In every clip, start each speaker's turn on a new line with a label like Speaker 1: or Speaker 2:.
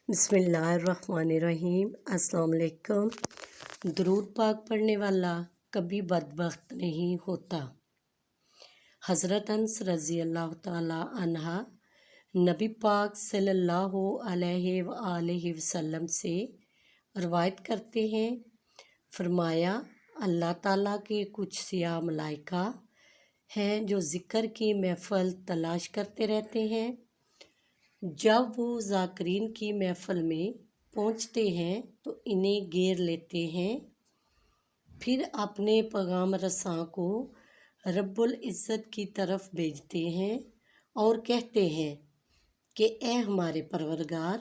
Speaker 1: بسم اللہ الرحمن الرحیم۔ السلام علیکم۔ درود پاک پڑھنے والا کبھی بدبخت نہیں ہوتا۔ حضرت انس رضی اللہ تعالی عنہ نبی پاک صلی اللہ علیہ وآلہ وسلم سے روایت کرتے ہیں، فرمایا اللہ تعالیٰ کے کچھ سیاہ ملائکہ ہیں جو ذکر کی محفل تلاش کرتے رہتے ہیں۔ جب وہ ذاکرین کی محفل میں پہنچتے ہیں تو انہیں گھیر لیتے ہیں، پھر اپنے پیغام رساں کو رب العزت کی طرف بھیجتے ہیں اور کہتے ہیں کہ اے ہمارے پروردگار،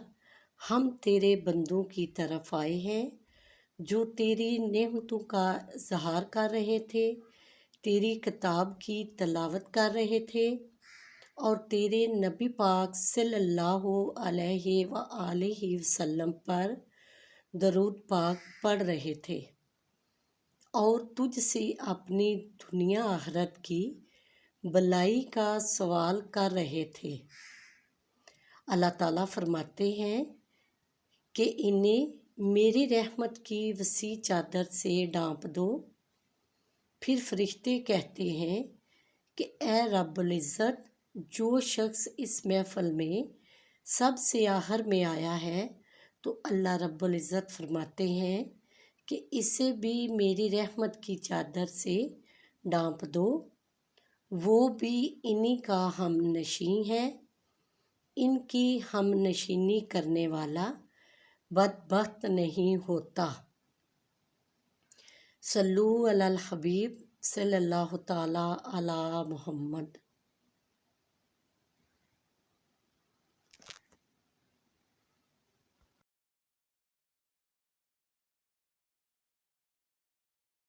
Speaker 1: ہم تیرے بندوں کی طرف آئے ہیں جو تیری نعمتوں کا اظہار کر رہے تھے، تیری کتاب کی تلاوت کر رہے تھے اور تیرے نبی پاک صلی اللہ علیہ وآلہ وسلم پر درود پاک پڑھ رہے تھے اور تجھ سے اپنی دنیا آخرت کی بھلائی کا سوال کر رہے تھے۔ اللہ تعالیٰ فرماتے ہیں کہ انہیں میری رحمت کی وسیع چادر سے ڈھانپ دو۔ پھر فرشتے کہتے ہیں کہ اے رب العزت، جو شخص اس محفل میں سب سے آخر میں آیا ہے تو اللہ رب العزت فرماتے ہیں کہ اسے بھی میری رحمت کی چادر سے ڈھانپ دو، وہ بھی انہی کا ہم نشین ہے، ان کی ہم نشینی کرنے والا بدبخت نہیں ہوتا۔ صلو علی الحبیب صلی اللہ تعالی علی محمد۔